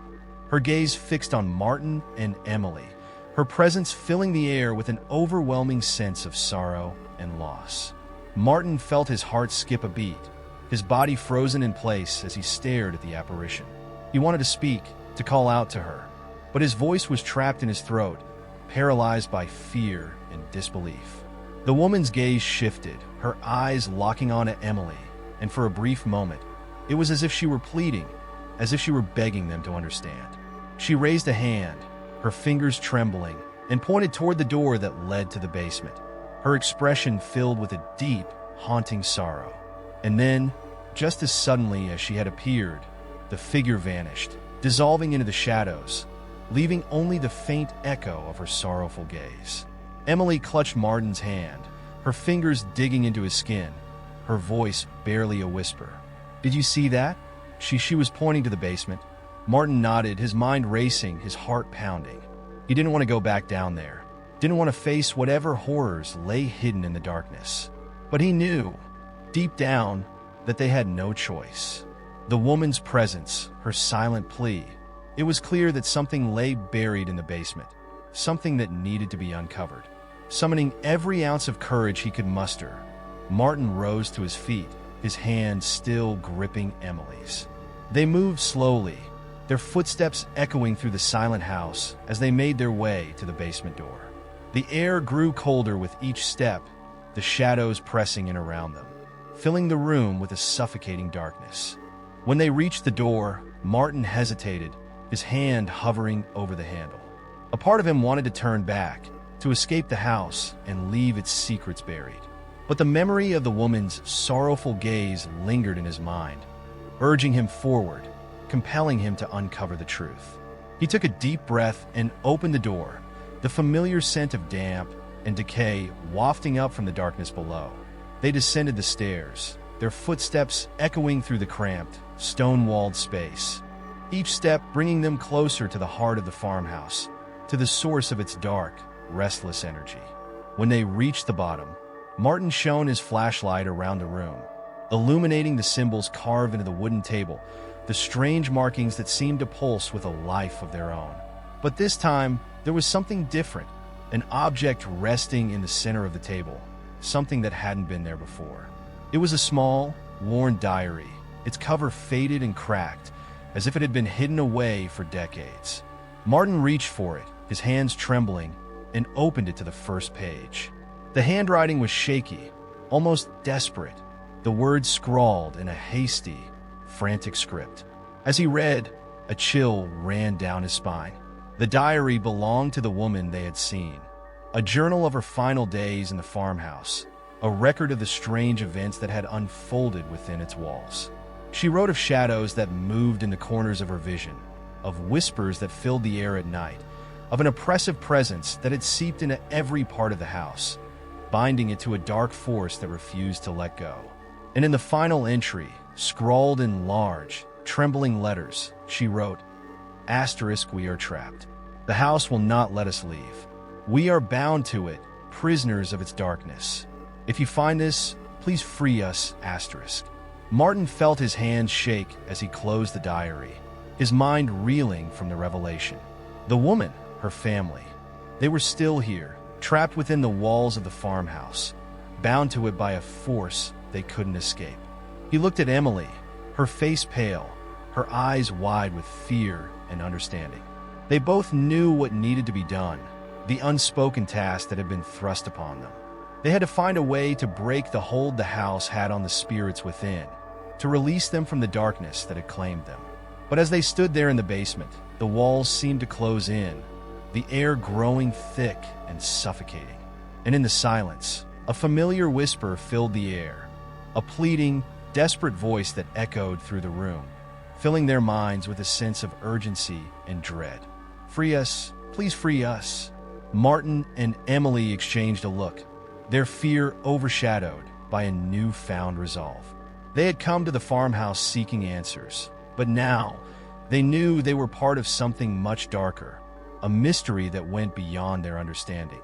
her gaze fixed on Martin and Emily, her presence filling the air with an overwhelming sense of sorrow and loss. Martin felt his heart skip a beat, his body frozen in place as he stared at the apparition. He wanted to speak, to call out to her, but his voice was trapped in his throat, paralyzed by fear and disbelief. The woman's gaze shifted, her eyes locking on at Emily, and for a brief moment, it was as if she were pleading, as if she were begging them to understand. She raised a hand, her fingers trembling, and pointed toward the door that led to the basement, her expression filled with a deep, haunting sorrow. And then, just as suddenly as she had appeared, the figure vanished, dissolving into the shadows, leaving only the faint echo of her sorrowful gaze. Emily clutched Martin's hand, her fingers digging into his skin, her voice barely a whisper. "Did you see that?" She was pointing to the basement. Martin nodded, his mind racing, his heart pounding. He didn't want to go back down there, didn't want to face whatever horrors lay hidden in the darkness. But he knew, deep down, that they had no choice. The woman's presence, her silent plea, it was clear that something lay buried in the basement, something that needed to be uncovered. Summoning every ounce of courage he could muster, Martin rose to his feet, his hand still gripping Emily's. They moved slowly, their footsteps echoing through the silent house as they made their way to the basement door. The air grew colder with each step, the shadows pressing in around them, filling the room with a suffocating darkness. When they reached the door, Martin hesitated, his hand hovering over the handle. A part of him wanted to turn back, to escape the house and leave its secrets buried. But the memory of the woman's sorrowful gaze lingered in his mind, urging him forward, compelling him to uncover the truth. He took a deep breath and opened the door, the familiar scent of damp and decay wafting up from the darkness below. They descended the stairs, their footsteps echoing through the cramped, stone-walled space, each step bringing them closer to the heart of the farmhouse, to the source of its dark, restless energy. When they reached the bottom, Martin shone his flashlight around the room, illuminating the symbols carved into the wooden table, the strange markings that seemed to pulse with a life of their own. But this time, there was something different, an object resting in the center of the table, something that hadn't been there before. It was a small, worn diary, its cover faded and cracked, as if it had been hidden away for decades. Martin reached for it, his hands trembling, and opened it to the first page. The handwriting was shaky, almost desperate, the words scrawled in a hasty, frantic script. As he read, a chill ran down his spine. The diary belonged to the woman they had seen, a journal of her final days in the farmhouse, a record of the strange events that had unfolded within its walls. She wrote of shadows that moved in the corners of her vision, of whispers that filled the air at night, of an oppressive presence that had seeped into every part of the house, binding it to a dark force that refused to let go. And in the final entry, scrawled in large, trembling letters, she wrote, "Asterisk, we are trapped. The house will not let us leave. We are bound to it, prisoners of its darkness. If you find this, please free us, asterisk." Martin felt his hands shake as he closed the diary, his mind reeling from the revelation. The woman, her family, they were still here, trapped within the walls of the farmhouse, bound to it by a force they couldn't escape. He looked at Emily, her face pale, her eyes wide with fear and understanding. They both knew what needed to be done, the unspoken task that had been thrust upon them. They had to find a way to break the hold the house had on the spirits within, to release them from the darkness that had claimed them. But as they stood there in the basement, the walls seemed to close in, the air growing thick and suffocating. And in the silence, a familiar whisper filled the air, a pleading, desperate voice that echoed through the room, filling their minds with a sense of urgency and dread. "Free us, please free us." Martin and Emily exchanged a look, their fear overshadowed by a newfound resolve. They had come to the farmhouse seeking answers, but now they knew they were part of something much darker, a mystery that went beyond their understanding.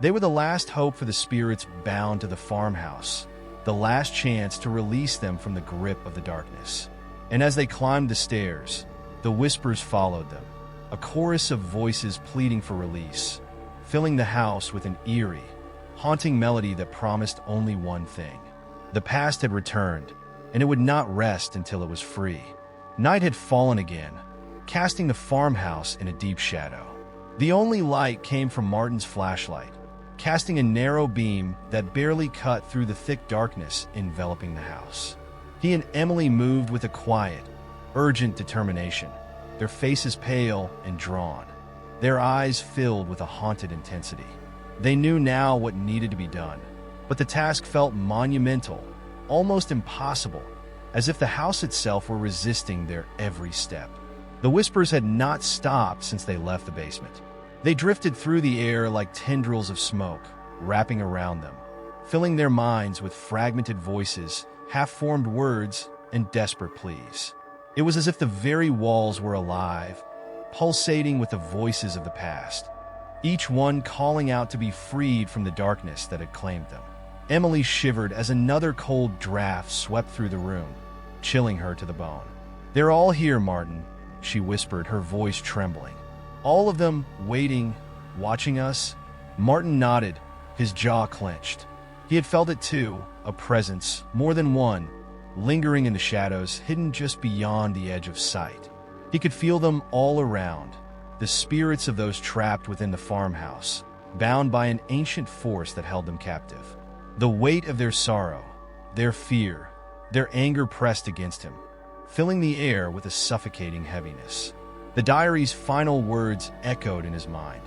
They were the last hope for the spirits bound to the farmhouse, the last chance to release them from the grip of the darkness. And as they climbed the stairs, the whispers followed them, a chorus of voices pleading for release, filling the house with an eerie, haunting melody that promised only one thing. The past had returned, and it would not rest until it was free. Night had fallen again, casting the farmhouse in a deep shadow. The only light came from Martin's flashlight, casting a narrow beam that barely cut through the thick darkness enveloping the house. He and Emily moved with a quiet, urgent determination, their faces pale and drawn, their eyes filled with a haunted intensity. They knew now what needed to be done, but the task felt monumental, almost impossible, as if the house itself were resisting their every step. The whispers had not stopped since they left the basement. They drifted through the air like tendrils of smoke, wrapping around them, filling their minds with fragmented voices, half-formed words, and desperate pleas. It was as if the very walls were alive, pulsating with the voices of the past, each one calling out to be freed from the darkness that had claimed them. Emily shivered as another cold draft swept through the room, chilling her to the bone. "They're all here, Martin," she whispered, her voice trembling. "All of them waiting, watching us." Martin nodded, his jaw clenched. He had felt it too, a presence, more than one, lingering in the shadows, hidden just beyond the edge of sight. He could feel them all around, the spirits of those trapped within the farmhouse, bound by an ancient force that held them captive. The weight of their sorrow, their fear, their anger pressed against him, filling the air with a suffocating heaviness. The diary's final words echoed in his mind.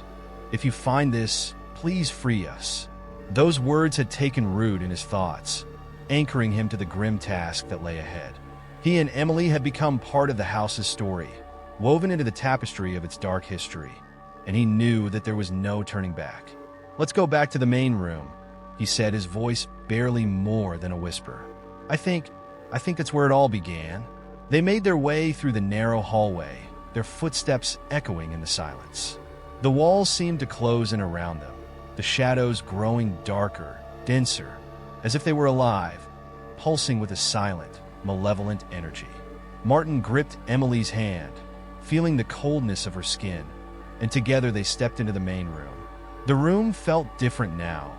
"If you find this, please free us." Those words had taken root in his thoughts, anchoring him to the grim task that lay ahead. He and Emily had become part of the house's story, woven into the tapestry of its dark history, and he knew that there was no turning back. "Let's go back to the main room," he said, his voice barely more than a whisper. I think that's where it all began." They made their way through the narrow hallway, their footsteps echoing in the silence. The walls seemed to close in around them, the shadows growing darker, denser, as if they were alive, pulsing with a silent, malevolent energy. Martin gripped Emily's hand, feeling the coldness of her skin, and together they stepped into the main room. The room felt different now,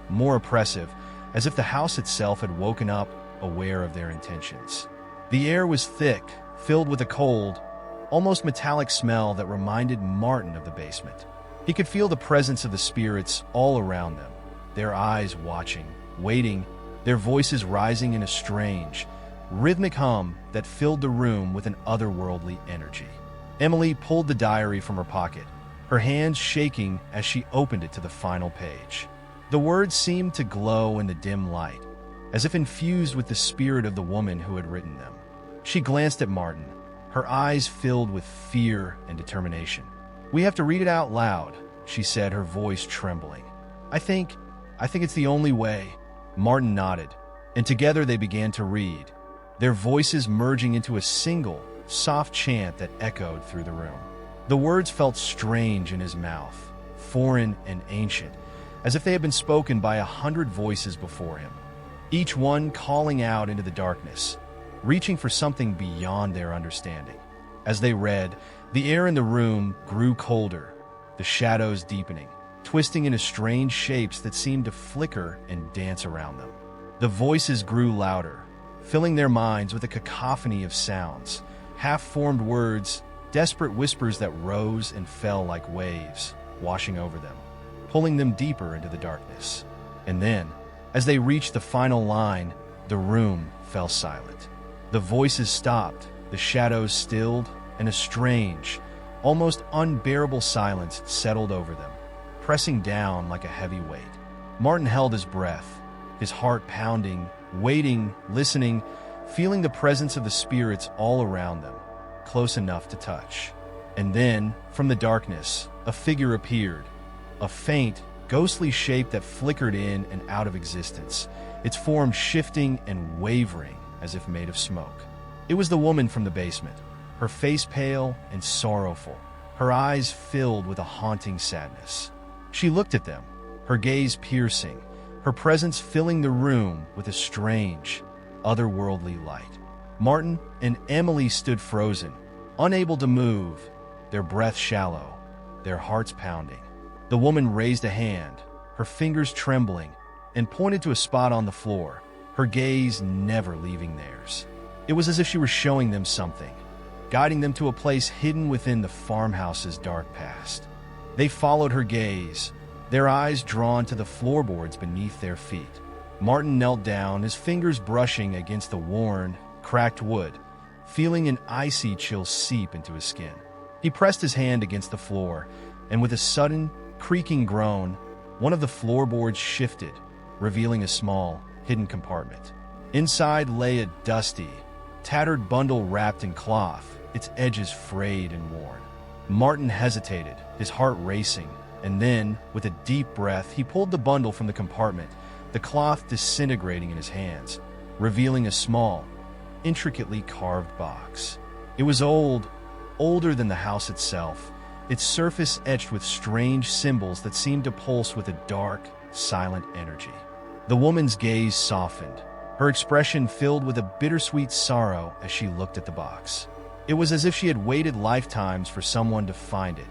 more oppressive, as if the house itself had woken up, aware of their intentions. The air was thick, filled with a cold, almost metallic smell that reminded Martin of the basement. He could feel the presence of the spirits all around them, their eyes watching, waiting, their voices rising in a strange, rhythmic hum that filled the room with an otherworldly energy. Emily pulled the diary from her pocket, her hands shaking as she opened it to the final page. The words seemed to glow in the dim light, as if infused with the spirit of the woman who had written them. She glanced at Martin, her eyes filled with fear and determination. "We have to read it out loud," she said, her voice trembling. I think it's the only way." Martin nodded, and together they began to read, their voices merging into a single, soft chant that echoed through the room. The words felt strange in his mouth, foreign and ancient, as if they had been spoken by 100 voices before him, each one calling out into the darkness, reaching for something beyond their understanding. As they read, the air in the room grew colder, the shadows deepening, twisting into strange shapes that seemed to flicker and dance around them. The voices grew louder, filling their minds with a cacophony of sounds, half-formed words, desperate whispers that rose and fell like waves, washing over them, pulling them deeper into the darkness. And then, as they reached the final line, the room fell silent. The voices stopped, the shadows stilled, and a strange, almost unbearable silence settled over them, pressing down like a heavy weight. Martin held his breath, his heart pounding, waiting, listening, feeling the presence of the spirits all around them, close enough to touch. And then, from the darkness, a figure appeared, a faint, ghostly shape that flickered in and out of existence, its form shifting and wavering as if made of smoke. It was the woman from the basement, her face pale and sorrowful, her eyes filled with a haunting sadness. She looked at them, her gaze piercing, her presence filling the room with a strange, otherworldly light. Martin and Emily stood frozen, unable to move, their breath shallow, their hearts pounding. The woman raised a hand, her fingers trembling, and pointed to a spot on the floor, her gaze never leaving theirs. It was as if she were showing them something, guiding them to a place hidden within the farmhouse's dark past. They followed her gaze, their eyes drawn to the floorboards beneath their feet. Martin knelt down, his fingers brushing against the worn, cracked wood, feeling an icy chill seep into his skin. He pressed his hand against the floor, and with a sudden, creaking groan, one of the floorboards shifted, revealing a small, hidden compartment. Inside lay a dusty, tattered bundle wrapped in cloth, its edges frayed and worn. Martin hesitated, his heart racing, and then, with a deep breath, he pulled the bundle from the compartment, the cloth disintegrating in his hands, revealing a small, intricately carved box. It was old, older than the house itself, its surface etched with strange symbols that seemed to pulse with a dark, silent energy. The woman's gaze softened, her expression filled with a bittersweet sorrow as she looked at the box. It was as if she had waited lifetimes for someone to find it,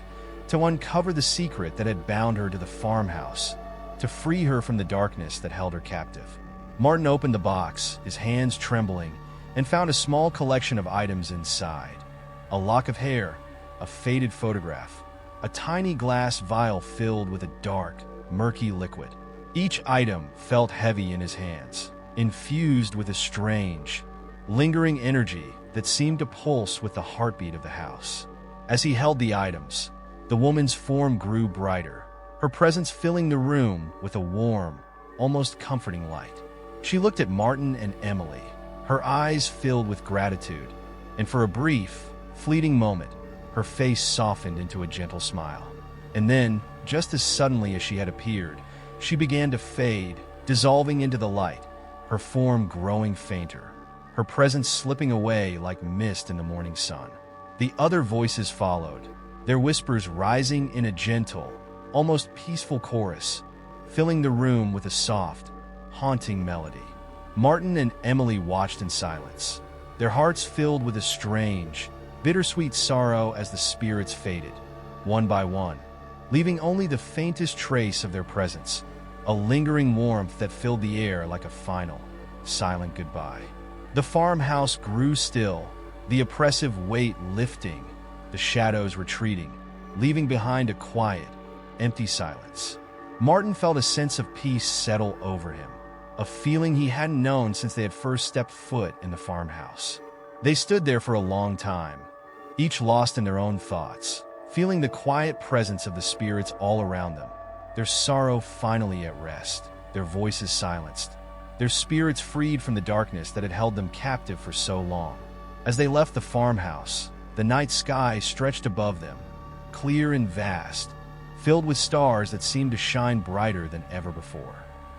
to uncover the secret that had bound her to the farmhouse, to free her from the darkness that held her captive. Martin opened the box, his hands trembling, and found a small collection of items inside. A lock of hair, a faded photograph, a tiny glass vial filled with a dark, murky liquid. Each item felt heavy in his hands, infused with a strange, lingering energy that seemed to pulse with the heartbeat of the house. As he held the items, the woman's form grew brighter, her presence filling the room with a warm, almost comforting light. She looked at Martin and Emily, her eyes filled with gratitude, and for a brief, fleeting moment, her face softened into a gentle smile. And then, just as suddenly as she had appeared, she began to fade, dissolving into the light, her form growing fainter, her presence slipping away like mist in the morning sun. The other voices followed, their whispers rising in a gentle, almost peaceful chorus, filling the room with a soft, haunting melody. Martin and Emily watched in silence, their hearts filled with a strange, bittersweet sorrow as the spirits faded, one by one, leaving only the faintest trace of their presence, a lingering warmth that filled the air like a final, silent goodbye. The farmhouse grew still, the oppressive weight lifting, the shadows retreating, leaving behind a quiet, empty silence. Martin felt a sense of peace settle over him, a feeling he hadn't known since they had first stepped foot in the farmhouse. They stood there for a long time, each lost in their own thoughts, feeling the quiet presence of the spirits all around them, their sorrow finally at rest, their voices silenced, their spirits freed from the darkness that had held them captive for so long. As they left the farmhouse, the night sky stretched above them, clear and vast, filled with stars that seemed to shine brighter than ever before.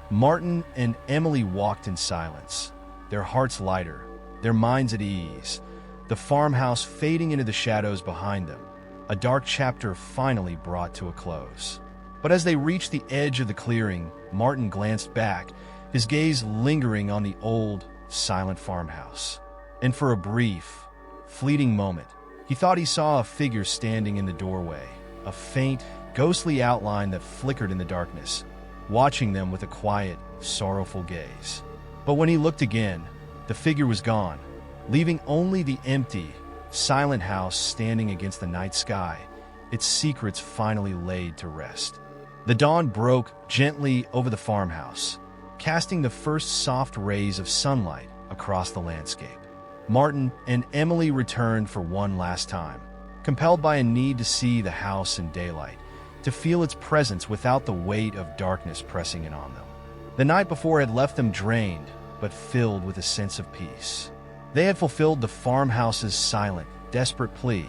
Martin and Emily walked in silence, their hearts lighter, their minds at ease, the farmhouse fading into the shadows behind them, a dark chapter finally brought to a close. But as they reached the edge of the clearing, Martin glanced back, his gaze lingering on the old, silent farmhouse. And for a brief, fleeting moment, he thought he saw a figure standing in the doorway, a faint, ghostly outline that flickered in the darkness, watching them with a quiet, sorrowful gaze. But when he looked again, the figure was gone, leaving only the empty, silent house standing against the night sky, its secrets finally laid to rest. The dawn broke gently over the farmhouse, casting the first soft rays of sunlight across the landscape. Martin and Emily returned for one last time, compelled by a need to see the house in daylight, to feel its presence without the weight of darkness pressing in on them. The night before had left them drained, but filled with a sense of peace. They had fulfilled the farmhouse's silent, desperate plea,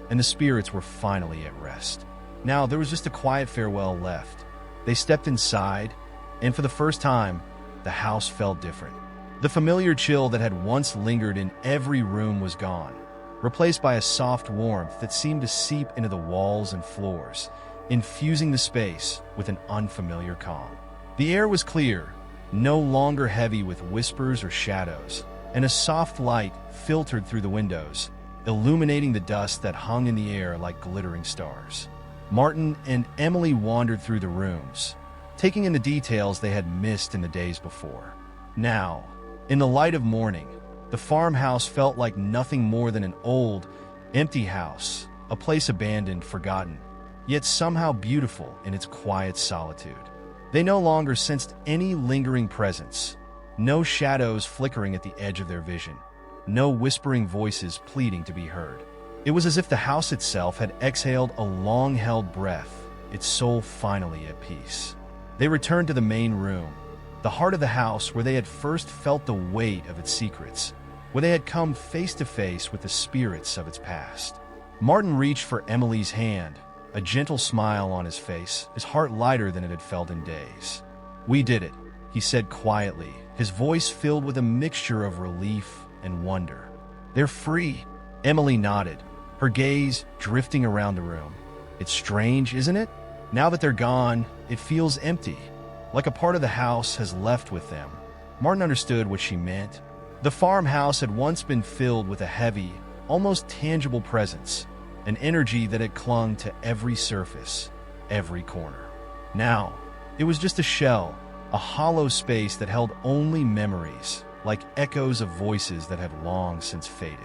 and the spirits were finally at rest. Now there was just a quiet farewell left. They stepped inside, and for the first time, the house felt different. The familiar chill that had once lingered in every room was gone, replaced by a soft warmth that seemed to seep into the walls and floors, infusing the space with an unfamiliar calm. The air was clear, no longer heavy with whispers or shadows, and a soft light filtered through the windows, illuminating the dust that hung in the air like glittering stars. Martin and Emily wandered through the rooms, taking in the details they had missed in the days before. Now, in the light of morning, the farmhouse felt like nothing more than an old, empty house, a place abandoned, forgotten, yet somehow beautiful in its quiet solitude. They no longer sensed any lingering presence, no shadows flickering at the edge of their vision, no whispering voices pleading to be heard. It was as if the house itself had exhaled a long-held breath, its soul finally at peace. They returned to the main room, the heart of the house where they had first felt the weight of its secrets, where they had come face to face with the spirits of its past. Martin reached for Emily's hand, a gentle smile on his face, his heart lighter than it had felt in days. "We did it," he said quietly, his voice filled with a mixture of relief and wonder. "They're free." Emily nodded, her gaze drifting around the room. "It's strange, isn't it? Now that they're gone, it feels empty, like a part of the house has left with them." Martin understood what she meant. The farmhouse had once been filled with a heavy, almost tangible presence, an energy that had clung to every surface, every corner. Now, it was just a shell, a hollow space that held only memories, like echoes of voices that had long since faded.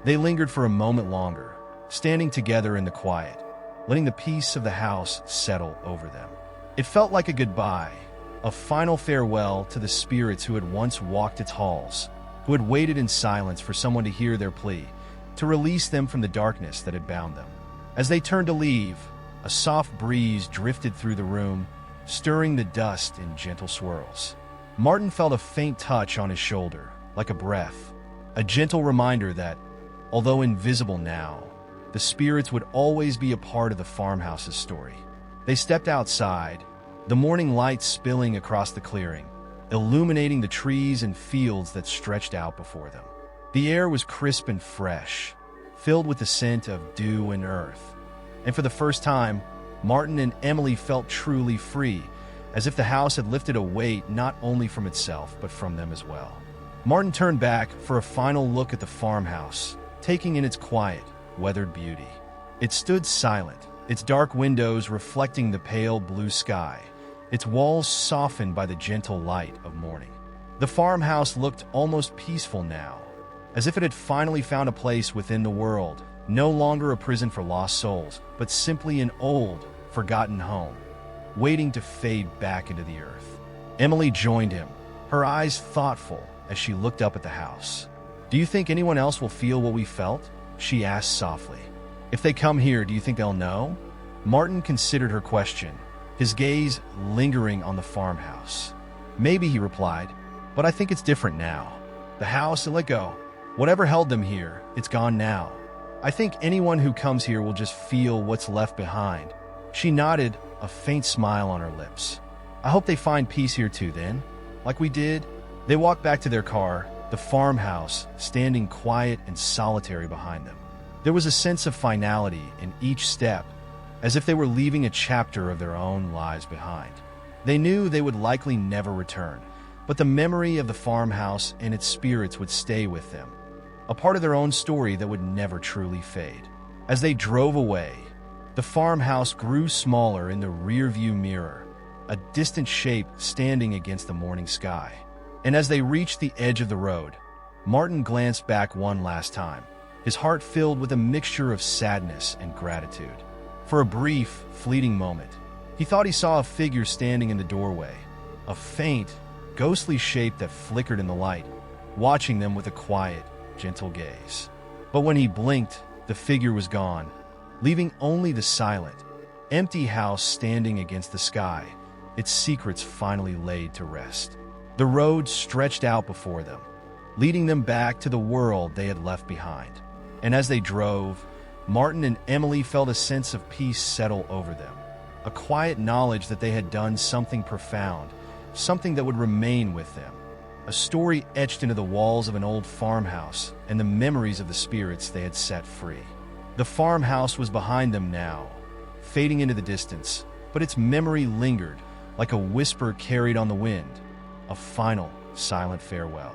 They lingered for a moment longer, standing together in the quiet, letting the peace of the house settle over them. It felt like a goodbye, a final farewell to the spirits who had once walked its halls, who had waited in silence for someone to hear their plea, to release them from the darkness that had bound them. As they turned to leave, a soft breeze drifted through the room, stirring the dust in gentle swirls. Martin felt a faint touch on his shoulder, like a breath, a gentle reminder that, although invisible now, the spirits would always be a part of the farmhouse's story. They stepped outside, the morning light spilling across the clearing, illuminating the trees and fields that stretched out before them. The air was crisp and fresh, filled with the scent of dew and earth. And for the first time, Martin and Emily felt truly free, as if the house had lifted a weight not only from itself, but from them as well. Martin turned back for a final look at the farmhouse, taking in its quiet, weathered beauty. It stood silent, its dark windows reflecting the pale blue sky, its walls softened by the gentle light of morning. The farmhouse looked almost peaceful now, as if it had finally found a place within the world, no longer a prison for lost souls, but simply an old, forgotten home, waiting to fade back into the earth. Emily joined him, her eyes thoughtful as she looked up at the house. "Do you think anyone else will feel what we felt?" she asked softly. "If they come here, do you think they'll know?" Martin considered her question, his gaze lingering on the farmhouse. "Maybe," he replied, "but I think it's different now. The house, it let go. Whatever held them here, it's gone now. I think anyone who comes here will just feel what's left behind." She nodded, a faint smile on her lips. "I hope they find peace here too then, like we did." They walked back to their car, the farmhouse standing quiet and solitary behind them. There was a sense of finality in each step, as if they were leaving a chapter of their own lives behind. They knew they would likely never return, but the memory of the farmhouse and its spirits would stay with them, a part of their own story that would never truly fade. As they drove away, the farmhouse grew smaller in the rearview mirror, a distant shape standing against the morning sky. And as they reached the edge of the road, Martin glanced back one last time, his heart filled with a mixture of sadness and gratitude. For a brief, fleeting moment, he thought he saw a figure standing in the doorway, a faint, ghostly shape that flickered in the light, watching them with a quiet, gentle gaze. But when he blinked, the figure was gone, leaving only the silent, empty house standing against the sky, its secrets finally laid to rest. The road stretched out before them, leading them back to the world they had left behind. And as they drove, Martin and Emily felt a sense of peace settle over them, a quiet knowledge that they had done something profound, something that would remain with them, a story etched into the walls of an old farmhouse and the memories of the spirits they had set free. The farmhouse was behind them now, fading into the distance, but its memory lingered, like a whisper carried on the wind, a final, silent farewell.